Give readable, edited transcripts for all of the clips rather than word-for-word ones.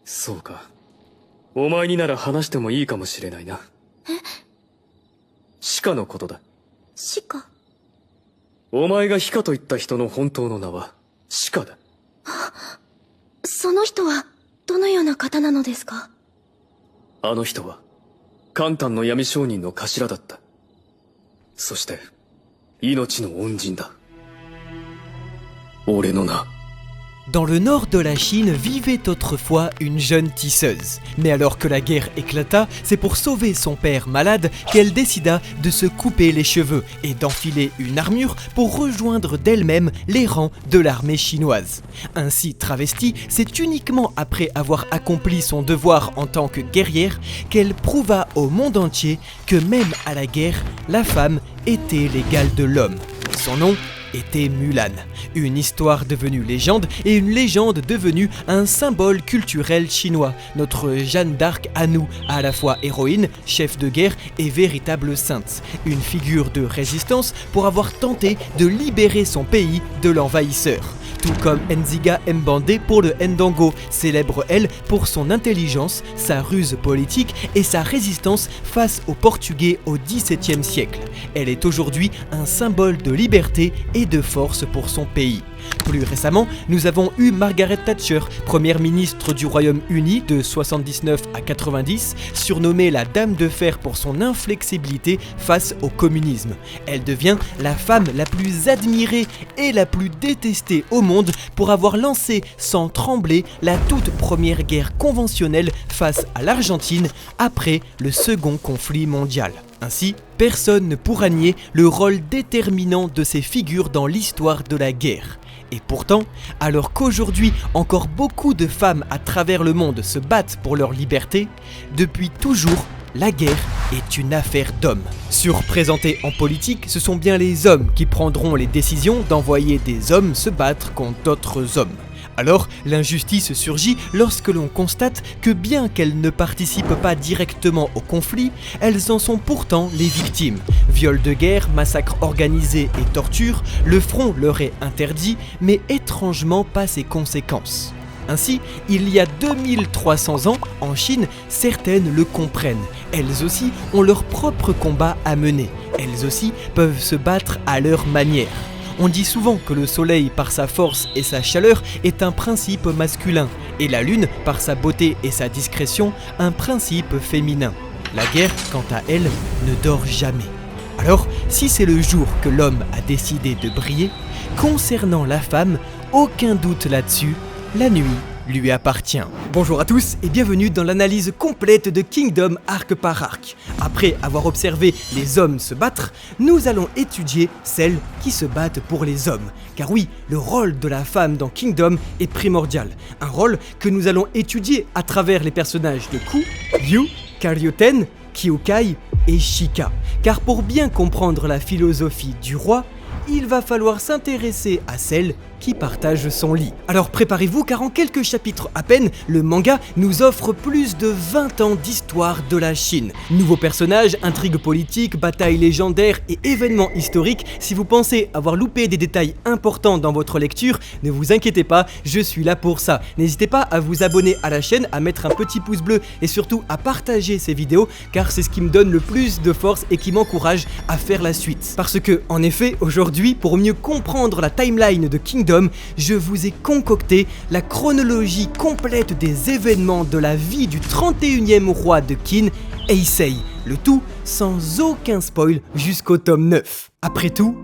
そうか。お前になら話してもいいかもしれないな。シカのことだ。シカ？お前がヒカと言った人の本当の名はシカだ。その人はどのような方なのですか？あの人はカンタンの闇商人の頭だった。そして命の恩人だ。俺の名。Dans le nord de la Chine vivait autrefois une jeune tisseuse. Mais alors que la guerre éclata, c'est pour sauver son père malade qu'elle décida de se couper les cheveux et d'enfiler une armure pour rejoindre d'elle-même les rangs de l'armée chinoise. Ainsi travestie, c'est uniquement après avoir accompli son devoir en tant que guerrière qu'elle prouva au monde entier que même à la guerre, la femme était l'égale de l'homme. Son nom était Mulan, une histoire devenue légende et une légende devenue un symbole culturel chinois, notre Jeanne d'Arc à nous, à la fois héroïne, chef de guerre et véritable sainte, une figure de résistance pour avoir tenté de libérer son pays de l'envahisseur. Tout comme Nziga Mbandé pour le Ndango, célèbre elle pour son intelligence, sa ruse politique et sa résistance face aux Portugais au XVIIe siècle. Elle est aujourd'hui un symbole de liberté et de force pour son pays. Plus récemment, nous avons eu Margaret Thatcher, première ministre du Royaume-Uni de 79 à 90, surnommée la Dame de Fer pour son inflexibilité face au communisme. Elle devient la femme la plus admirée et la plus détestée au monde pour avoir lancé sans trembler la toute première guerre conventionnelle face à l'Argentine après le second conflit mondial. Ainsi, personne ne pourra nier le rôle déterminant de ces figures dans l'histoire de la guerre. Et pourtant, alors qu'aujourd'hui encore beaucoup de femmes à travers le monde se battent pour leur liberté, depuis toujours, la guerre est une affaire d'hommes. Surprésentés en politique, ce sont bien les hommes qui prendront les décisions d'envoyer des hommes se battre contre d'autres hommes. Alors, l'injustice surgit lorsque l'on constate que bien qu'elles ne participent pas directement au conflit, elles en sont pourtant les victimes. Viols de guerre, massacres organisés et tortures, le front leur est interdit, mais étrangement pas ses conséquences. Ainsi, il y a 2300 ans, en Chine, certaines le comprennent. Elles aussi ont leur propre combat à mener. Elles aussi peuvent se battre à leur manière. On dit souvent que le soleil, par sa force et sa chaleur, est un principe masculin, et la lune, par sa beauté et sa discrétion, un principe féminin. La guerre, quant à elle, ne dort jamais. Alors, si c'est le jour que l'homme a décidé de briller, concernant la femme, aucun doute là-dessus, la nuit lui appartient. Bonjour à tous et bienvenue dans l'analyse complète de Kingdom arc par arc. Après avoir observé les hommes se battre, nous allons étudier celles qui se battent pour les hommes. Car oui, le rôle de la femme dans Kingdom est primordial. Un rôle que nous allons étudier à travers les personnages de Ku, Yu, Karyuten, Kyukai et Shika. Car pour bien comprendre la philosophie du roi, il va falloir s'intéresser à celle qui partage son lit. Alors préparez-vous car en quelques chapitres à peine, le manga nous offre plus de 20 ans d'histoire de la Chine. Nouveaux personnages, intrigues politiques, batailles légendaires et événements historiques. Si vous pensez avoir loupé des détails importants dans votre lecture, ne vous inquiétez pas, je suis là pour ça. N'hésitez pas à vous abonner à la chaîne, à mettre un petit pouce bleu et surtout à partager ces vidéos car c'est ce qui me donne le plus de force et qui m'encourage à faire la suite. Parce que, en effet, aujourd'hui, pour mieux comprendre la timeline de Kingdom, je vous ai concocté la chronologie complète des événements de la vie du 31e roi de Qin, Heisei, le tout sans aucun spoil jusqu'au tome 9. Après tout,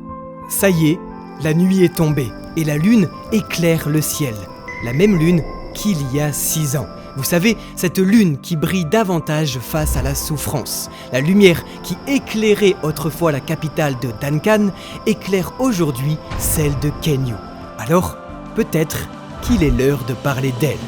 ça y est, la nuit est tombée et la lune éclaire le ciel, la même lune qu'il y a 6 ans. Vous savez, cette lune qui brille davantage face à la souffrance. La lumière qui éclairait autrefois la capitale de Duncan éclaire aujourd'hui celle de Kenyu. Alors, peut-être qu'il est l'heure de parler d'elle.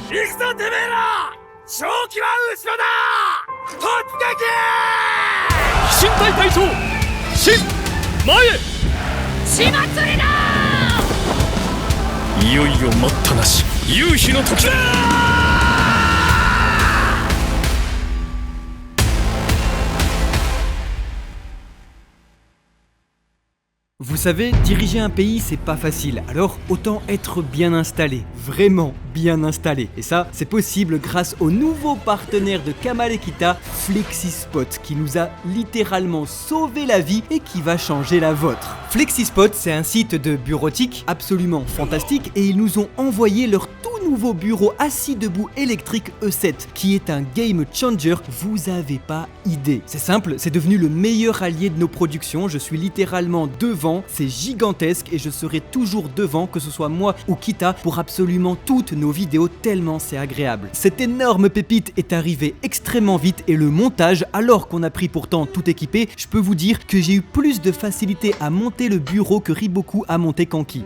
Vous Vous savez, diriger un pays c'est pas facile, alors autant être bien installé, vraiment bien installé. Et ça, c'est possible grâce au nouveau partenaire de Kamal et Kita, Flexispot, qui nous a littéralement sauvé la vie et qui va changer la vôtre. Flexispot, c'est un site de bureautique absolument fantastique et ils nous ont envoyé leur tout nouveau bureau assis debout électrique E7 qui est un game changer, vous avez pas idée. C'est simple, c'est devenu le meilleur allié de nos productions, je suis littéralement devant, c'est gigantesque et je serai toujours devant, que ce soit moi ou Kita, pour absolument toutes nos vidéos tellement c'est agréable. Cette énorme pépite est arrivée extrêmement vite et le montage, alors qu'on a pris pourtant tout équipé, je peux vous dire que j'ai eu plus de facilité à monter le bureau que Riboku a monté Kanki.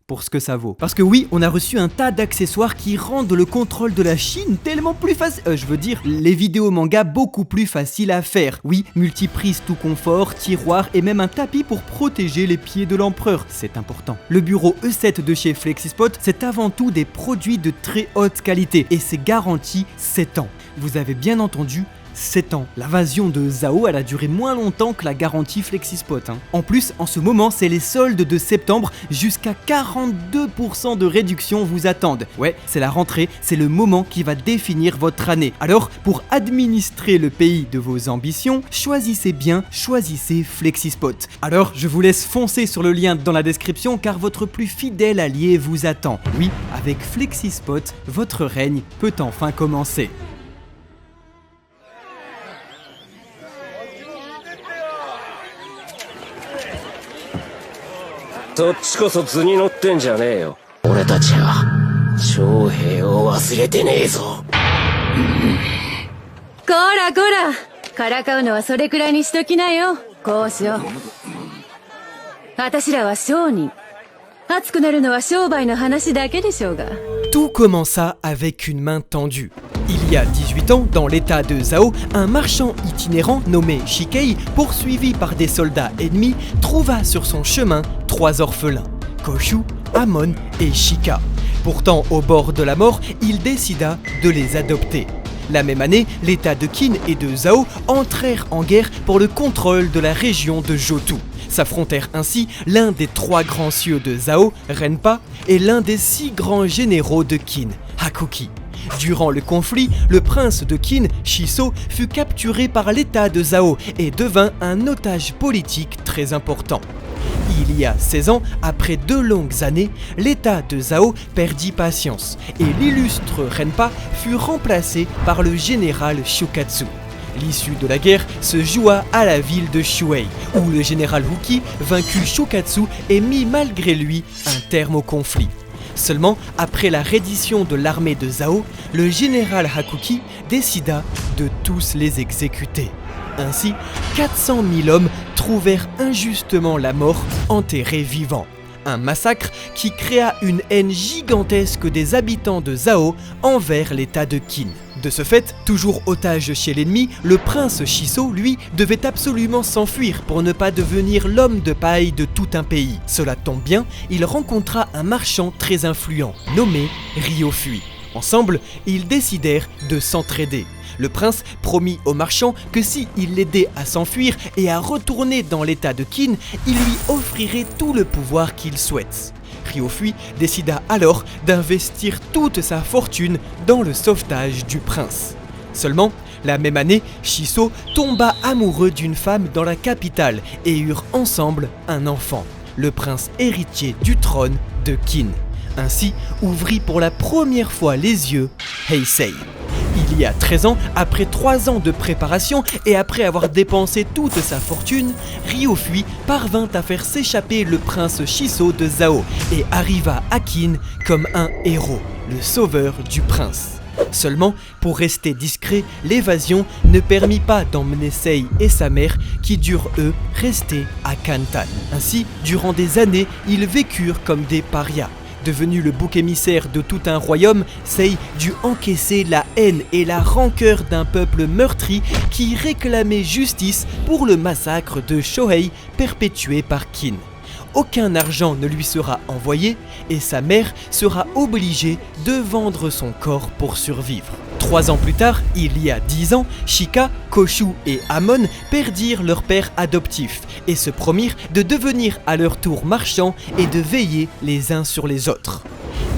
Pour ce que ça vaut. Parce que oui, on a reçu un tas d'accessoires qui rendent le contrôle de la Chine tellement plus facile. Je veux dire, les vidéos manga beaucoup plus faciles à faire. Oui, multiprise tout confort, tiroir et même un tapis pour protéger les pieds de l'empereur. C'est important. Le bureau E7 de chez Flexispot, c'est avant tout des produits de très haute qualité et c'est garanti 7 ans. Vous avez bien entendu, 7 ans. L'invasion de Zao, elle a duré moins longtemps que la garantie Flexispot. En plus, en ce moment, c'est les soldes de septembre, jusqu'à 42% de réduction vous attendent. Ouais, c'est la rentrée, c'est le moment qui va définir votre année. Alors, pour administrer le pays de vos ambitions, choisissez bien, choisissez Flexispot. Alors, je vous laisse foncer sur le lien dans la description car votre plus fidèle allié vous attend. Oui, avec Flexispot, votre règne peut enfin commencer. そっちこそ図に乗ってんじゃねえよ。俺たちは将兵を忘れてねえぞ。こらこら、からかうのはそれくらいにしときなよ。交渉。私らは商人。熱くなるのは商売の話だけでしょうが。 Tout commença avec une main tendue. Il y a 18 ans, dans l'état de Zao, un marchand itinérant nommé Shikei, poursuivi par des soldats ennemis, trouva sur son chemin 3 orphelins, Koshu, Amon et Shika. Pourtant, au bord de la mort, il décida de les adopter. La même année, l'état de Qin et de Zhao entrèrent en guerre pour le contrôle de la région de Jotou. S'affrontèrent ainsi l'un des 3 grands cieux de Zhao, Renpa, et l'un des 6 grands généraux de Qin, Hakuki. Durant le conflit, le prince de Qin, Shiso, fut capturé par l'état de Zhao et devint un otage politique très important. Il y a 16 ans, après 2 longues années, l'état de Zhao perdit patience et l'illustre Renpa fut remplacé par le général Shukatsu. L'issue de la guerre se joua à la ville de Shuei, où le général Huki vaincut Shukatsu et mit malgré lui un terme au conflit. Seulement, après la reddition de l'armée de Zhao, le général Hakuki décida de tous les exécuter. Ainsi, 400 000 hommes trouvèrent injustement la mort, enterrés vivants. Un massacre qui créa une haine gigantesque des habitants de Zhao envers l'état de Qin. De ce fait, toujours otage chez l'ennemi, le prince Shiso, lui, devait absolument s'enfuir pour ne pas devenir l'homme de paille de tout un pays. Cela tombe bien, il rencontra un marchand très influent, nommé Ryofui. Ensemble, ils décidèrent de s'entraider. Le prince promit au marchand que si il l'aidait à s'enfuir et à retourner dans l'état de Qin, il lui offrirait tout le pouvoir qu'il souhaite. Ryofui décida alors d'investir toute sa fortune dans le sauvetage du prince. Seulement, la même année, Shiso tomba amoureux d'une femme dans la capitale et eurent ensemble un enfant, le prince héritier du trône de Qin. Ainsi ouvrit pour la première fois les yeux Heisei. Il y a 13 ans, après 3 ans de préparation et après avoir dépensé toute sa fortune, Ryofui parvint à faire s'échapper le prince Shiso de Zhao et arriva à Qin comme un héros, le sauveur du prince. Seulement, pour rester discret, l'évasion ne permit pas d'emmener Sei et sa mère qui durent eux rester à Kantan. Ainsi, durant des années, ils vécurent comme des parias. Devenu le bouc émissaire de tout un royaume, Sei dut encaisser la haine et la rancœur d'un peuple meurtri qui réclamait justice pour le massacre de Shohei perpétué par Qin. aucun argent ne lui sera envoyé et sa mère sera obligée de vendre son corps pour survivre. 3 ans plus tard, il y a 10 ans, Shika, Koshu et Amon perdirent leur père adoptif et se promirent de devenir à leur tour marchands et de veiller les uns sur les autres.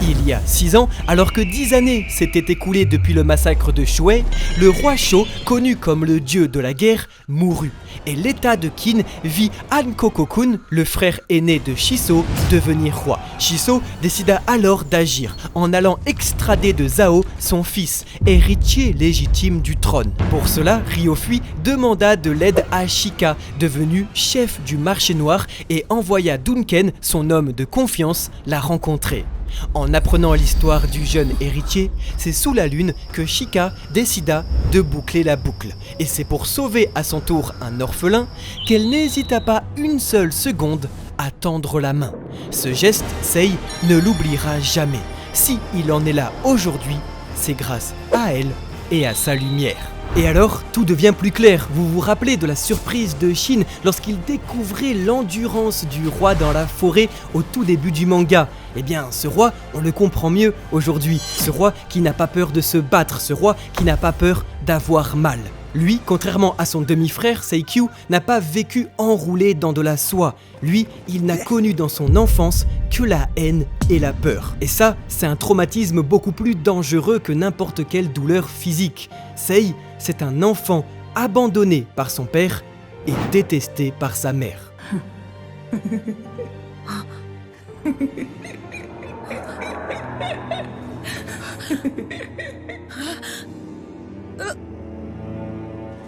Il y a 6 ans, alors que 10 années s'étaient écoulées depuis le massacre de Shuei, le roi Sho, connu comme le dieu de la guerre, mourut. Et l'état de Qin vit Hankokokun, le frère aîné de Shiso, devenir roi. Shiso décida alors d'agir en allant extrader de Zhao son fils, héritier légitime du trône. Pour cela, Ryofui demanda de l'aide à Shika, devenu chef du marché noir, et envoya Dunken, son homme de confiance, la rencontrer. En apprenant l'histoire du jeune héritier, c'est sous la lune que Shika décida de boucler la boucle. Et c'est pour sauver à son tour un orphelin qu'elle n'hésita pas une seule seconde à tendre la main. Ce geste, Sei ne l'oubliera jamais. Si il en est là aujourd'hui, c'est grâce à elle et à sa lumière. Et alors, tout devient plus clair. Vous vous rappelez de la surprise de Shin lorsqu'il découvrait l'endurance du roi dans la forêt au tout début du manga. Eh bien, ce roi, on le comprend mieux aujourd'hui. Ce roi qui n'a pas peur de se battre, ce roi qui n'a pas peur d'avoir mal. Lui, contrairement à son demi-frère, Seikyu, n'a pas vécu enroulé dans de la soie. Lui, il n'a connu dans son enfance que la haine et la peur. Et ça, c'est un traumatisme beaucoup plus dangereux que n'importe quelle douleur physique. Sei, c'est un enfant abandonné par son père et détesté par sa mère.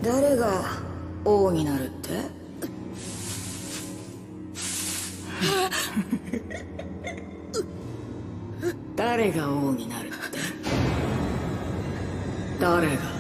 誰が王になるって？誰が王になるって？誰が？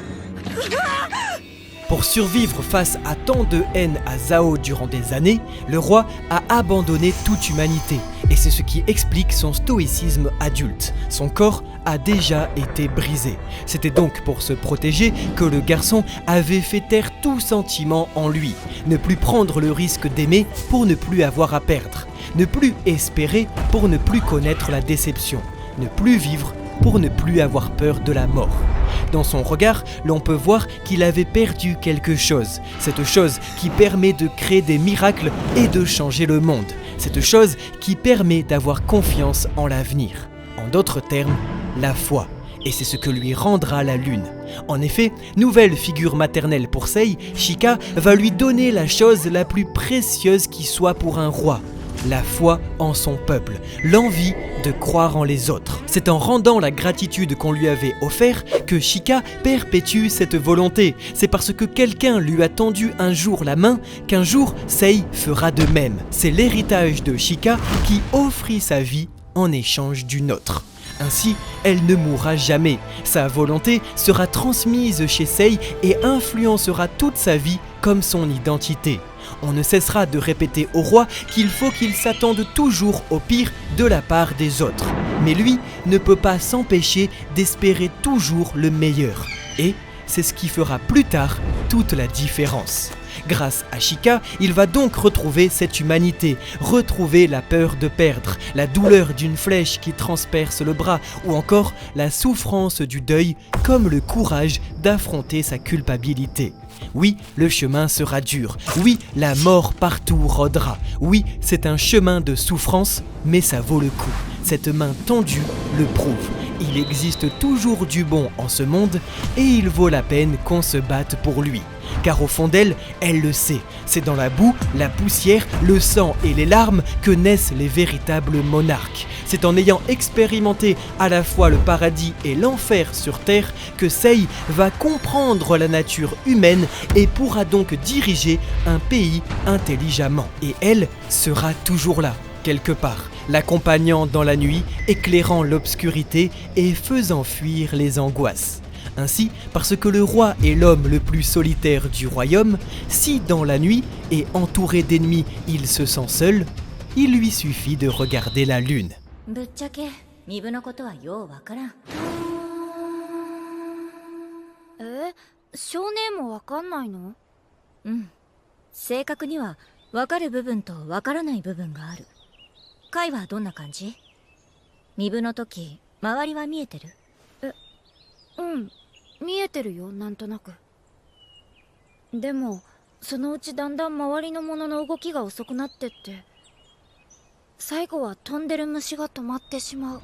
Pour survivre face à tant de haine à Zhao durant des années, le roi a abandonné toute humanité. Et c'est ce qui explique son stoïcisme adulte. Son corps a déjà été brisé. C'était donc pour se protéger que le garçon avait fait taire tout sentiment en lui. Ne plus prendre le risque d'aimer pour ne plus avoir à perdre. Ne plus espérer pour ne plus connaître la déception. Ne plus vivre pour ne plus avoir peur de la mort. Dans son regard, l'on peut voir qu'il avait perdu quelque chose. Cette chose qui permet de créer des miracles et de changer le monde. Cette chose qui permet d'avoir confiance en l'avenir. En d'autres termes, la foi. Et c'est ce que lui rendra la lune. En effet, nouvelle figure maternelle pour Sei, Shika va lui donner la chose la plus précieuse qui soit pour un roi. La foi en son peuple, l'envie de croire en les autres. C'est en rendant la gratitude qu'on lui avait offert que Shika perpétue cette volonté. C'est parce que quelqu'un lui a tendu un jour la main qu'un jour Sei fera de même. C'est l'héritage de Shika qui offrit sa vie en échange d'une autre. Ainsi, elle ne mourra jamais. Sa volonté sera transmise chez Sei et influencera toute sa vie comme son identité. On ne cessera de répéter au roi qu'il faut qu'il s'attende toujours au pire de la part des autres. Mais lui ne peut pas s'empêcher d'espérer toujours le meilleur. Et c'est ce qui fera plus tard toute la différence. Grâce à Shika, il va donc retrouver cette humanité, retrouver la peur de perdre, la douleur d'une flèche qui transperce le bras ou encore la souffrance du deuil comme le courage d'affronter sa culpabilité. Oui, le chemin sera dur. Oui, la mort partout rôdera. Oui, c'est un chemin de souffrance, mais ça vaut le coup. Cette main tendue le prouve. Il existe toujours du bon en ce monde et il vaut la peine qu'on se batte pour lui. Car au fond d'elle, elle le sait. C'est dans la boue, la poussière, le sang et les larmes que naissent les véritables monarques. C'est en ayant expérimenté à la fois le paradis et l'enfer sur Terre que Sei va comprendre la nature humaine et pourra donc diriger un pays intelligemment. Et elle sera toujours là, quelque part, l'accompagnant dans la nuit, éclairant l'obscurité et faisant fuir les angoisses. Ainsi, parce que le roi est l'homme le plus solitaire du royaume, si dans la nuit, et entouré d'ennemis, il se sent seul, il lui suffit de regarder la lune. ぶっちゃけミブのことはようわからん。少年もわかんないの？うん。正確にはわかる部分とわからない部分がある。カイはどんな感じ？身分の時、周りは見えてる？うん、見えてるよ、なんとなく。でも、そのうちだんだん周りのものの動きが遅くなってって、最後は飛んでる虫が止まってしまう。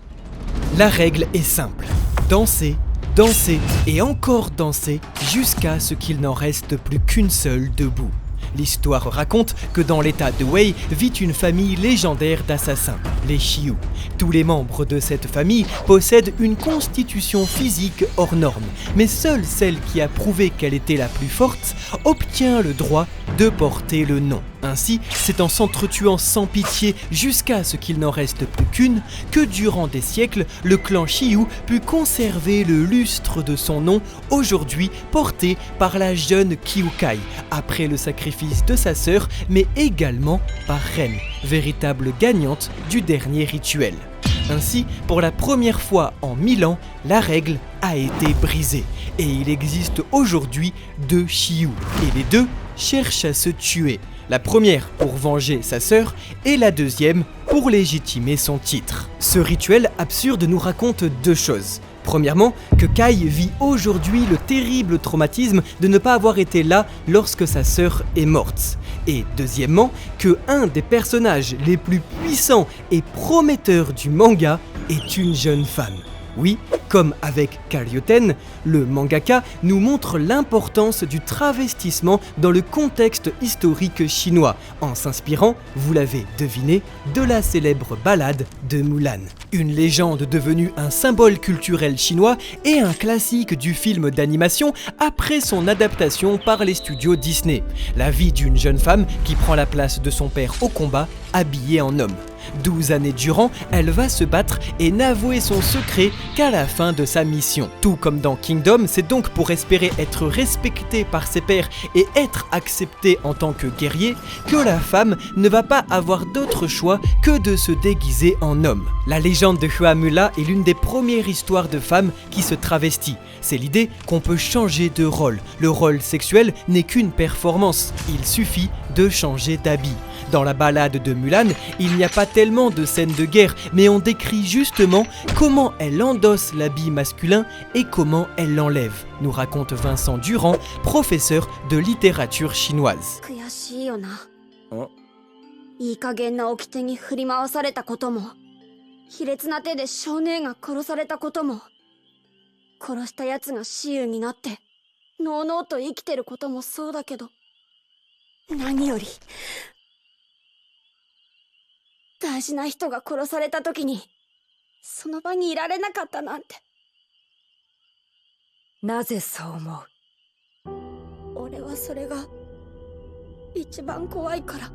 La règle est simple. Danser, danser et encore danser jusqu'à ce qu'il n'en reste plus qu'une seule debout. L'histoire raconte que dans l'état de Wei vit une famille légendaire d'assassins, les Shiyu. Tous les membres de cette famille possèdent une constitution physique hors norme, mais seule celle qui a prouvé qu'elle était la plus forte obtient le droit de porter le nom. Ainsi, c'est en s'entretuant sans pitié jusqu'à ce qu'il n'en reste plus qu'une que durant des siècles, le clan Shiyu put conserver le lustre de son nom, aujourd'hui porté par la jeune Kyukai, après le sacrifice de sa sœur, mais également par Ren, véritable gagnante du dernier rituel. Ainsi, pour la première fois en 1000 ans, la règle a été brisée, et il existe aujourd'hui 2 Shiyu, et les deux cherchent à se tuer. La première pour venger sa sœur et la deuxième pour légitimer son titre. Ce rituel absurde nous raconte 2 choses. Premièrement, que Kai vit aujourd'hui le terrible traumatisme de ne pas avoir été là lorsque sa sœur est morte. Et deuxièmement, que un des personnages les plus puissants et prometteurs du manga est une jeune femme. Oui, comme avec Karyoten, le mangaka nous montre l'importance du travestissement dans le contexte historique chinois, en s'inspirant, vous l'avez deviné, de la célèbre ballade de Mulan. Une légende devenue un symbole culturel chinois et un classique du film d'animation après son adaptation par les studios Disney. La vie d'une jeune femme qui prend la place de son père au combat, habillée en homme. 12 années durant, elle va se battre et n'avouer son secret qu'à la fin de sa mission. Tout comme dans Kingdom, c'est donc pour espérer être respectée par ses pairs et être acceptée en tant que guerrier que la femme ne va pas avoir d'autre choix que de se déguiser en homme. La légende de Huamula est l'une des premières histoires de femmes qui se travestit. C'est l'idée qu'on peut changer de rôle. Le rôle sexuel n'est qu'une performance, il suffit de changer d'habit. Dans la ballade de Mulan, il n'y a pas tellement de scènes de guerre, mais on décrit justement comment elle endosse l'habit masculin et comment elle l'enlève, nous raconte Vincent Durand, professeur de littérature chinoise. 悔しいよな。ん？いい加減な掟に振り回されたことも、卑劣な手で少年が殺されたことも、殺した奴が蚩尤になって、のうのうと生きてることもそうだけど、何より、大事な人が殺された時に、その場にいられなかったなんて。なぜそう思う？俺はそれが、一番怖いから。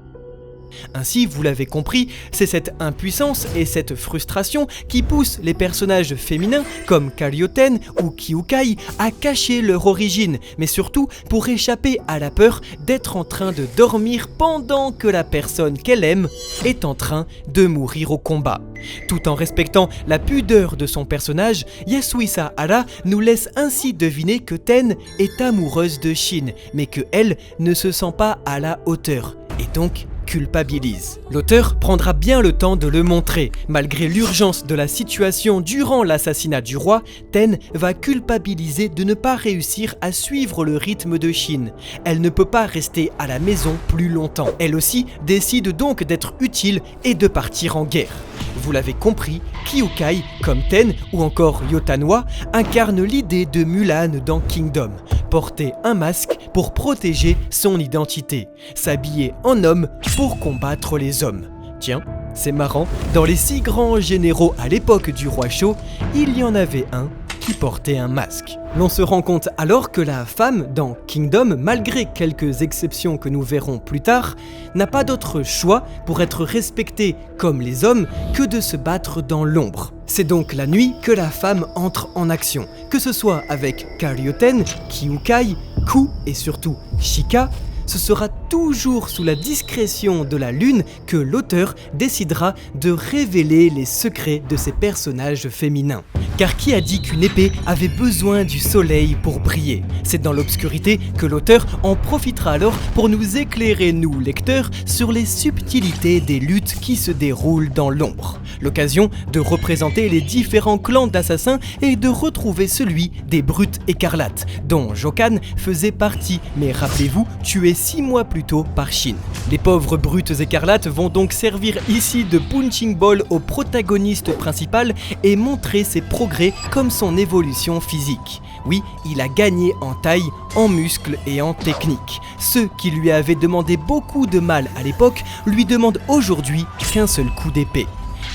Ainsi, vous l'avez compris, c'est cette impuissance et cette frustration qui poussent les personnages féminins comme Karyoten ou Kyukai à cacher leur origine, mais surtout pour échapper à la peur d'être en train de dormir pendant que la personne qu'elle aime est en train de mourir au combat. Tout en respectant la pudeur de son personnage, Yasuisa Hara nous laisse ainsi deviner que Ten est amoureuse de Shin, mais que elle ne se sent pas à la hauteur, et donc culpabilise. L'auteur prendra bien le temps de le montrer. Malgré l'urgence de la situation durant l'assassinat du roi, Ten va culpabiliser de ne pas réussir à suivre le rythme de Shin. Elle ne peut pas rester à la maison plus longtemps. Elle aussi décide donc d'être utile et de partir en guerre. Vous l'avez compris, Kyukai, comme Ten ou encore Yotanwa, incarne l'idée de Mulan dans Kingdom. Porter un masque pour protéger son identité. S'habiller en homme pour combattre les hommes. Tiens, c'est marrant, dans les 6 grands généraux à l'époque du roi Shō, il y en avait un qui portait un masque. L'on se rend compte alors que la femme dans Kingdom, malgré quelques exceptions que nous verrons plus tard, n'a pas d'autre choix pour être respectée comme les hommes que de se battre dans l'ombre. C'est donc la nuit que la femme entre en action, que ce soit avec Karyoten, Kyukai, Ku et surtout Shika. ce sera toujours sous la discrétion de la lune que l'auteur décidera de révéler les secrets de ses personnages féminins. Car qui a dit qu'une épée avait besoin du soleil pour briller? C'est dans l'obscurité que l'auteur en profitera alors pour nous éclairer, nous lecteurs, sur les subtilités des luttes qui se déroulent dans l'ombre. L'occasion de représenter les différents clans d'assassins et de retrouver celui des Brutes Écarlates, dont Jokan faisait partie, mais rappelez-vous, tué 6 mois plus tôt par Shin. Les pauvres Brutes Écarlates vont donc servir ici de punching ball au protagoniste principal et montrer ses progrès comme son évolution physique. Oui, il a gagné en taille, en muscles et en technique. Ceux qui lui avaient demandé beaucoup de mal à l'époque lui demandent aujourd'hui qu'un seul coup d'épée.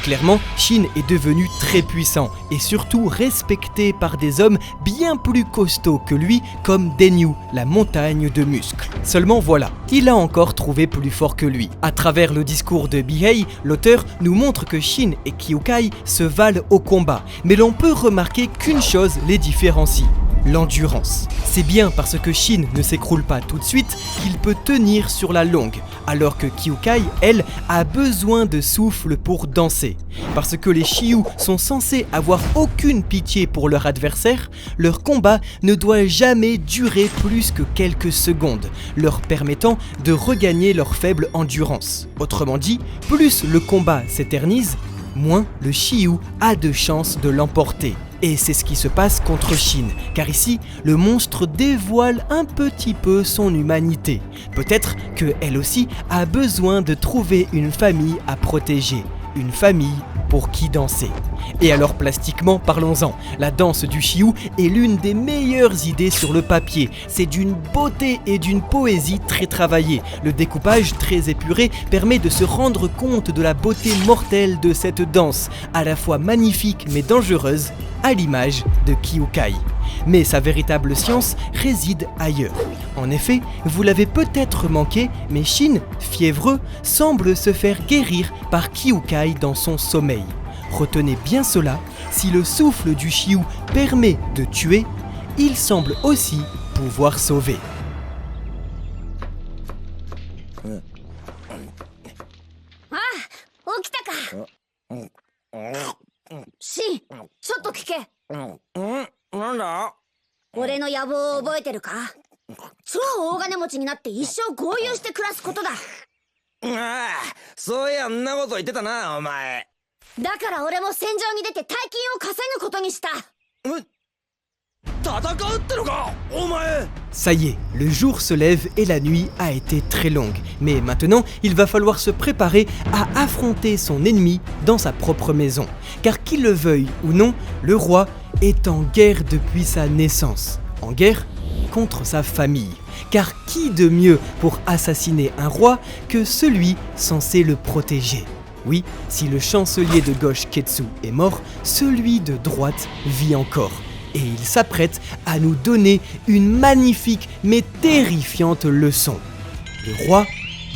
Clairement, Shin est devenu très puissant et surtout respecté par des hommes bien plus costauds que lui comme Denyu, la montagne de muscles. Seulement voilà, il a encore trouvé plus fort que lui. À travers le discours de Bihei, l'auteur nous montre que Shin et Kyukai se valent au combat, mais l'on peut remarquer qu'une chose les différencie: l'endurance. C'est bien parce que Shin ne s'écroule pas tout de suite qu'il peut tenir sur la longue, alors que Kyukai, elle, a besoin de souffle pour danser. Parce que les Shiyu sont censés avoir aucune pitié pour leur adversaire, leur combat ne doit jamais durer plus que quelques secondes, leur permettant de regagner leur faible endurance. Autrement dit, plus le combat s'éternise, moins le Shiyu a de chances de l'emporter. Et c'est ce qui se passe contre Shin, car ici, le monstre dévoile un petit peu son humanité. Peut-être qu'elle aussi a besoin de trouver une famille à protéger, une famille pour qui danser. Et alors plastiquement, parlons-en. La danse du Shiyu est l'une des meilleures idées sur le papier. C'est d'une beauté et d'une poésie très travaillée. Le découpage très épuré permet de se rendre compte de la beauté mortelle de cette danse, à la fois magnifique mais dangereuse, à l'image de Kyukai. Mais sa véritable science réside ailleurs. En effet, vous l'avez peut-être manqué, mais Shin, fiévreux, semble se faire guérir par Kyukai dans son sommeil. Retenez bien cela, si le souffle du Shiyu permet de tuer, il semble aussi pouvoir sauver. Ah, 起きたか。シン、ちょっと聞け。なんだ？俺の野望を覚えてるか？超大金持ちになって一生豪遊して暮らすことだ。ああ、そういやんなこと言ってたな、お前。だから俺も戦場に出て大金を稼ぐことにした。戦うってのか、お前。Ça y est, le jour se lève et la nuit a été très longue. Mais maintenant, il va falloir se préparer à affronter son ennemi dans sa propre maison. Car qu'il le veuille ou non, le roi est en guerre depuis sa naissance. En guerre contre sa famille. Car qui de mieux pour assassiner un roi que celui censé le protéger? Oui, si le chancelier de gauche Ketsu est mort, celui de droite vit encore. Et il s'apprête à nous donner une magnifique mais terrifiante leçon. Le roi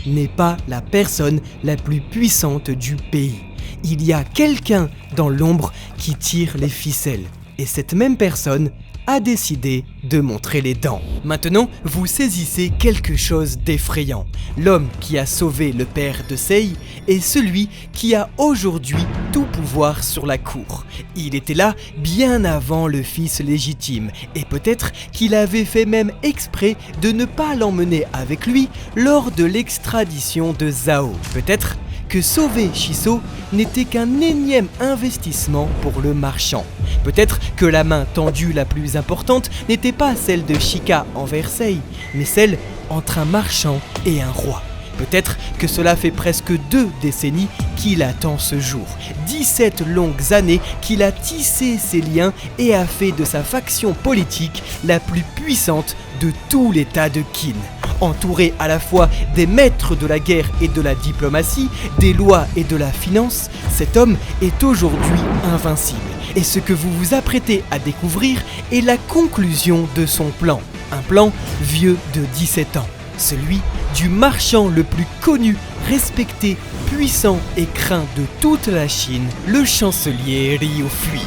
n'est pas la personne la plus puissante du pays. Il y a quelqu'un dans l'ombre qui tire les ficelles. Et cette même personne a décidé de montrer les dents. Maintenant, vous saisissez quelque chose d'effrayant. L'homme qui a sauvé le père de Sei est celui qui a aujourd'hui tout pouvoir sur la cour. Il était là bien avant le fils légitime, et peut-être qu'il avait fait même exprès de ne pas l'emmener avec lui lors de l'extradition de Zhao. Peut-être que sauver Shiso n'était qu'un énième investissement pour le marchand. Peut-être que la main tendue la plus importante n'était pas celle de Shika envers Sei, mais celle entre un marchand et un roi. Peut-être que cela fait presque 2 décennies qu'il attend ce jour. 17 longues années qu'il a tissé ses liens et a fait de sa faction politique la plus puissante de tout l'état de Qin. Entouré à la fois des maîtres de la guerre et de la diplomatie, des lois et de la finance, cet homme est aujourd'hui invincible. Et ce que vous vous apprêtez à découvrir est la conclusion de son plan. Un plan vieux de 17 ans. Celui du marchand le plus connu, respecté, puissant et craint de toute la Chine, le chancelier Ryu Fui.